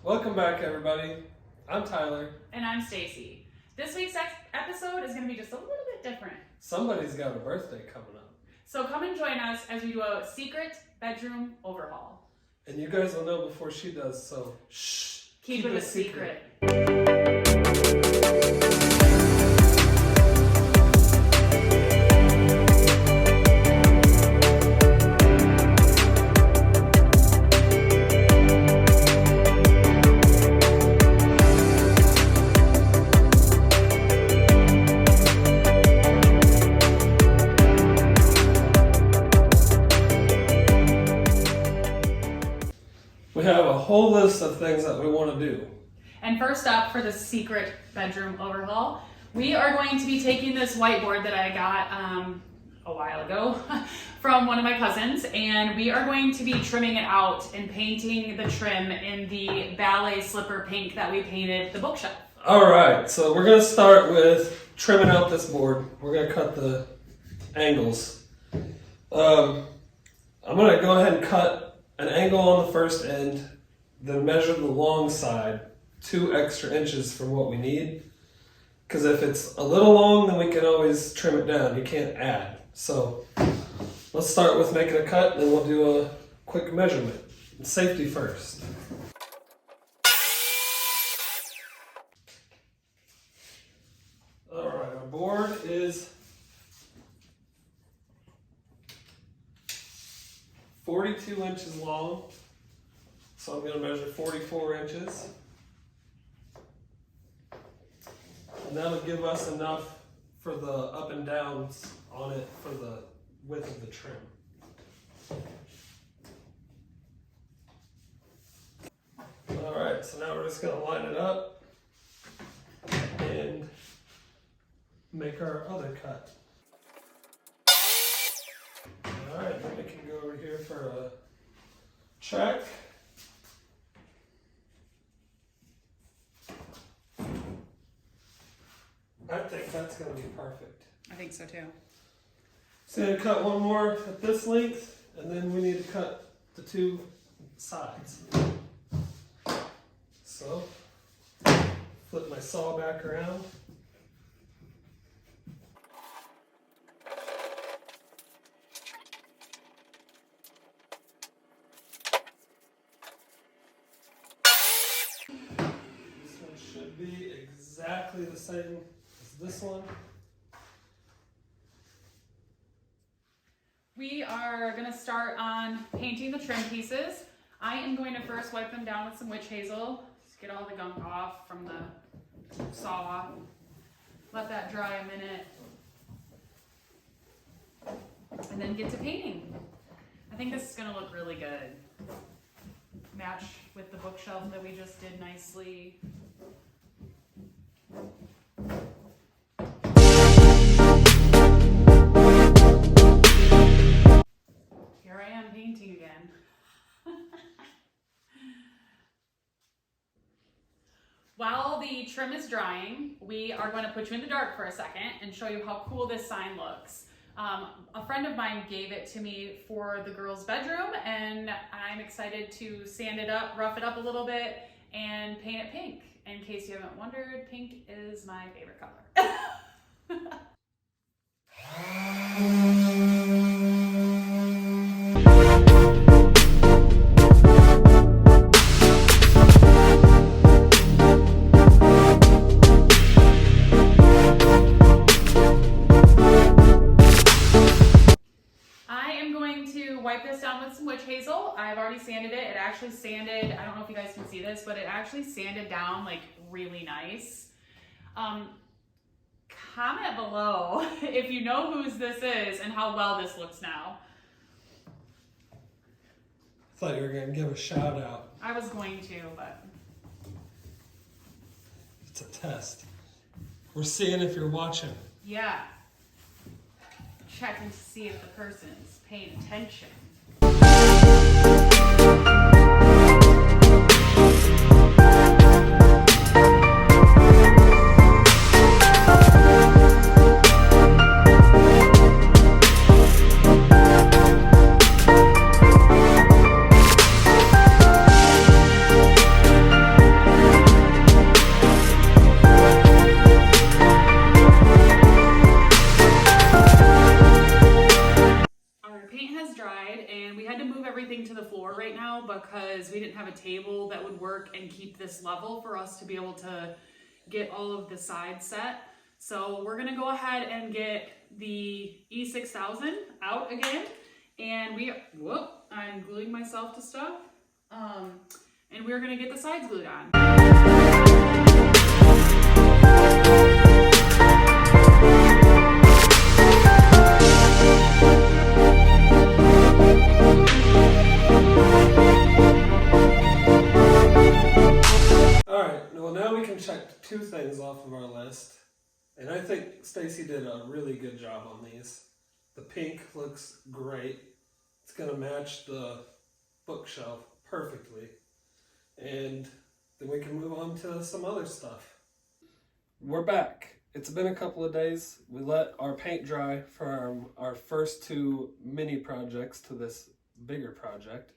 Welcome back, everybody. I'm Tyler. And I'm Stacy. This week's episode is going to be just a little bit different. Somebody's got a birthday coming up. So come and join us as we do a secret bedroom overhaul. And you guys will know before she does, so shh. Keep it a secret. We have a whole list of things that we want to do. And first up for the secret bedroom overhaul, we are going to be taking this whiteboard that I got a while ago from one of my cousins, and we are going to be trimming it out and painting the trim in the ballet slipper pink that we painted the bookshelf. All right, so we're going to start with trimming out this board. We're going to cut the angles. I'm going to go ahead and cut an angle on the first end, then measure the long side 2 extra inches from what we need. Because if it's a little long, then we can always trim it down. You can't add. So let's start with making a cut, then we'll do a quick measurement. Safety first. All right, our board is 42 inches long, so I'm going to measure 44 inches. And that'll give us enough for the up and downs on it for the width of the trim. All right, so now we're just going to line it up and make our other cut. Alright, then we can go over here for a check. I think that's going to be perfect. I think so too. So I'm going to cut one more at this length, and then we need to cut the 2 sides. So, flip my saw back around. Should be exactly the same as this one. We are going to start on painting the trim pieces. I am going to first wipe them down with some witch hazel. Just get all the gunk off from the saw. Let that dry a minute. And then get to painting. I think this is going to look really good. Match with the bookshelf that we just did nicely. Here I am painting again. While the trim is drying, we are going to put you in the dark for a second and show you how cool this sign looks. A friend of mine gave it to me for the girls' bedroom, and I'm excited to sand it up, rough it up a little bit, and paint it pink. In case you haven't wondered, pink is my favorite color. Wipe this down with some witch hazel. I've already sanded it. It actually sanded, I don't know if you guys can see this, but it actually sanded down like really nice. Comment below if you know whose this is and how well this looks now. I thought you were going to give a shout out. I was going to, but it's a test. We're seeing if you're watching. Yeah. Checking to see if the person's paying attention. table that would work and keep this level for us to be able to get all of the sides set. So we're gonna go ahead and get the E6000 out again. And I'm gluing myself to stuff. And we're gonna get the sides glued on. Alright, well now we can check 2 things off of our list. And I think Stacy did a really good job on these. The pink looks great. It's gonna match the bookshelf perfectly. And then we can move on to some other stuff. We're back. It's been a couple of days. We let our paint dry for our first 2 mini projects to this bigger project.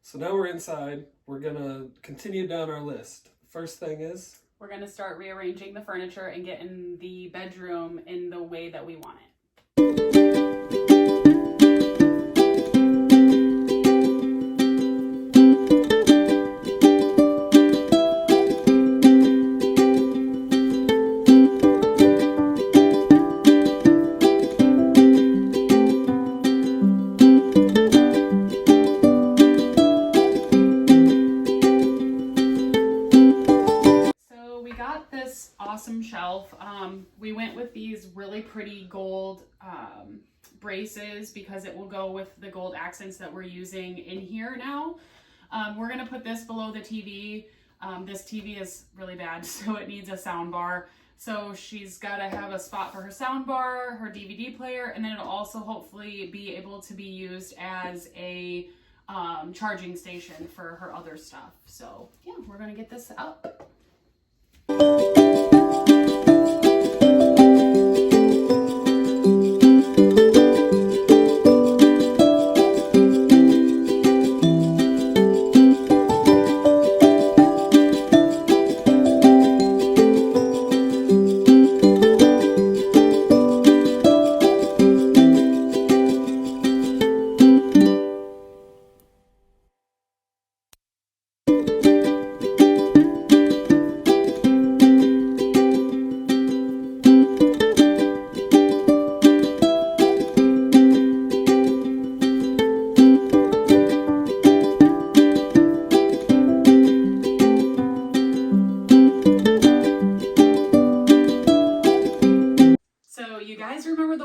So now we're inside. We're gonna continue down our list. First thing is, we're gonna start rearranging the furniture and getting the bedroom in the way that we want it. Awesome shelf. We went with these really pretty gold braces because it will go with the gold accents that we're using in here now. We're gonna put this below the TV. This TV is really bad, so it needs a sound bar. So she's got to have a spot for her sound bar, her DVD player, and then it'll also hopefully be able to be used as a charging station for her other stuff. So yeah, we're gonna get this up.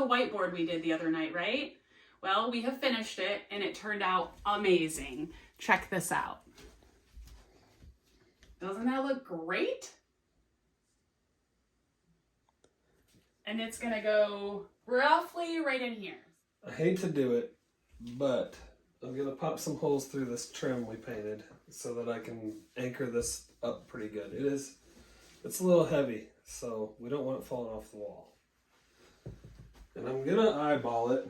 Whiteboard we did the other night, right? Well, we have finished it and it turned out amazing. Check this out. Doesn't that look great? And it's gonna go roughly right in here. I hate to do it, but I'm gonna pop some holes through this trim we painted so that I can anchor this up pretty good. It's a little heavy, so we don't want it falling off the wall. And I'm gonna eyeball it.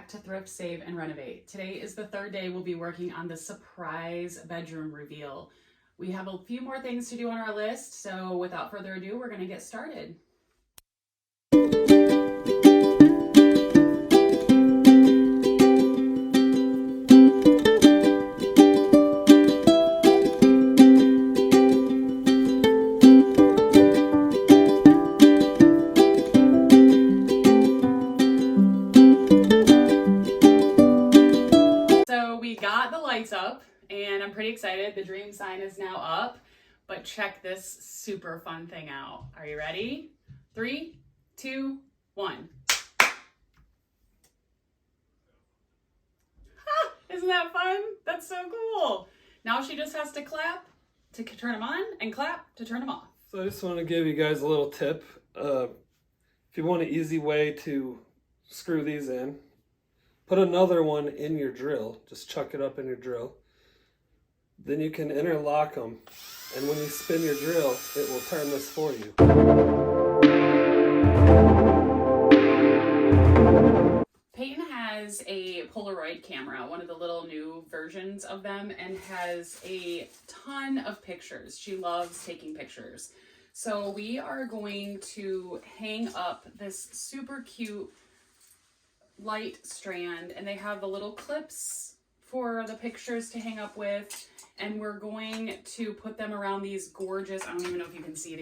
To thrift, save, and renovate. Today is the 3rd day we'll be working on the surprise bedroom reveal. We have a few more things to do on our list, so without further ado, we're going to get started. Up and I'm pretty excited. The dream sign is now up, but check this super fun thing out. Are you ready? 3, 2, 1. Isn't that fun? That's so cool. Now she just has to clap to turn them on and clap to turn them off. So I just want to give you guys a little tip. If you want an easy way to screw these in, put another one in your drill. Just chuck it up in your drill. Then you can interlock them, and when you spin your drill, it will turn this for you. Peyton has a Polaroid camera, one of the little new versions of them, and has a ton of pictures. She loves taking pictures. So we are going to hang up this super cute light strand, and they have the little clips for the pictures to hang up with, and we're going to put them around these gorgeous, I don't even know if you can see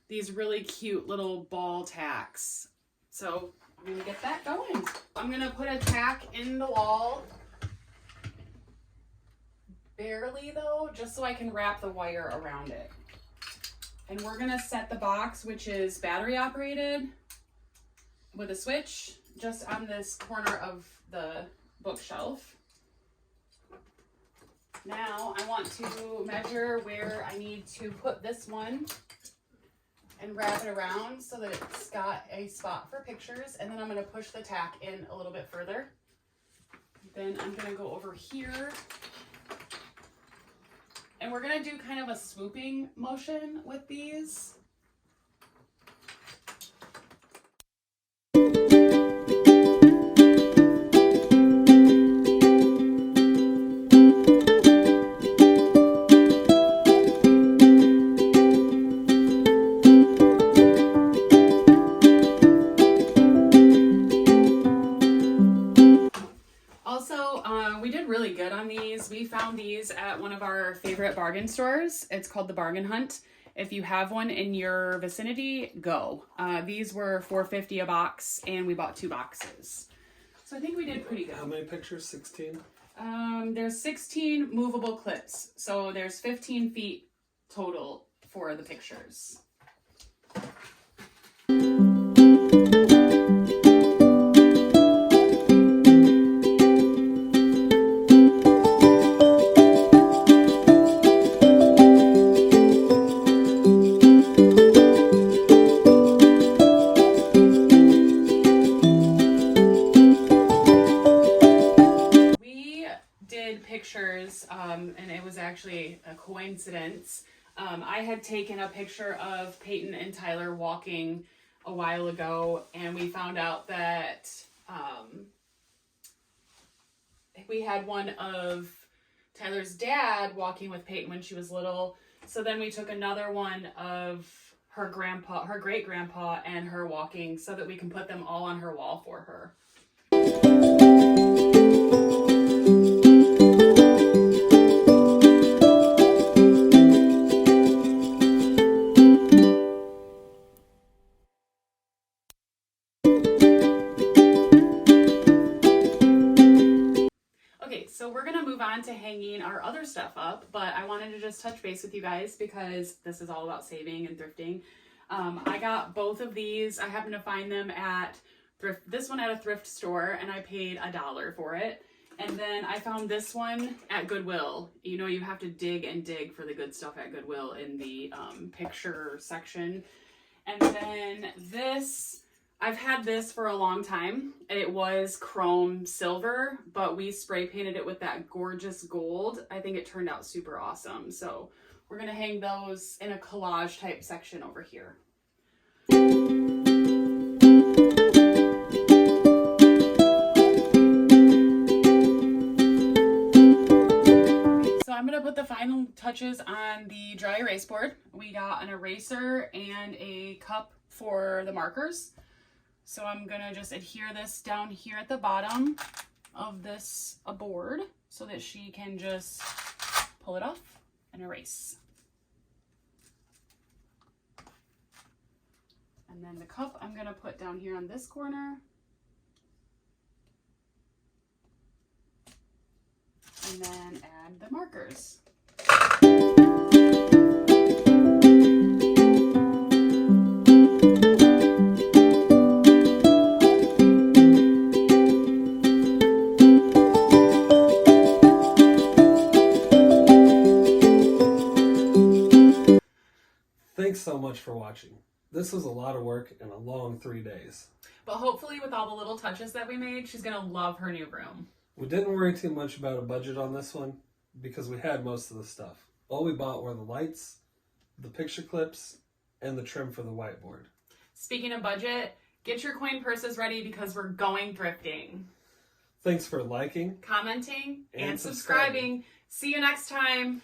these really cute little ball tacks. So I'm gonna get that going. I'm gonna put a tack in the wall, barely though, just so I can wrap the wire around it. And we're gonna set the box, which is battery operated with a switch, just on this corner of the bookshelf. Now I want to measure where I need to put this one and wrap it around so that it's got a spot for pictures, and then I'm going to push the tack in a little bit further. Then I'm going to go over here, and we're going to do kind of a swooping motion with these. We did really good on these. We found these at one of our favorite bargain stores. It's called the Bargain Hunt. If you have one in your vicinity, go. These were $4.50 a box, and we bought 2 boxes. So I think we did pretty good. How many pictures? 16? There's 16 movable clips. So there's 15 feet total for the pictures. Pictures, and it was actually a coincidence. I had taken a picture of Peyton and Tyler walking a while ago, and we found out that we had one of Tyler's dad walking with Peyton when she was little. So then we took another one of her grandpa, her great grandpa, and her walking so that we can put them all on her wall for her. So we're going to move on to hanging our other stuff up, but I wanted to just touch base with you guys because this is all about saving and thrifting. I got both of these. I happened to find them at this one at a thrift store, and I paid $1 for it. And then I found this one at Goodwill. You know, you have to dig and dig for the good stuff at Goodwill in the picture section. And then this, I've had this for a long time. It was chrome silver, but we spray painted it with that gorgeous gold. I think it turned out super awesome. So we're gonna hang those in a collage type section over here. So I'm gonna put the final touches on the dry erase board. We got an eraser and a cup for the markers. So I'm gonna just adhere this down here at the bottom of this board so that she can just pull it off and erase. And then the cup I'm gonna put down here on this corner. And then add the markers. Thanks so much for watching. This was a lot of work and a long 3 days. But hopefully with all the little touches that we made, she's going to love her new room. We didn't worry too much about a budget on this one because we had most of the stuff. All we bought were the lights, the picture clips, and the trim for the whiteboard. Speaking of budget, get your coin purses ready because we're going thrifting. Thanks for liking, Commenting, and and subscribing. See you next time.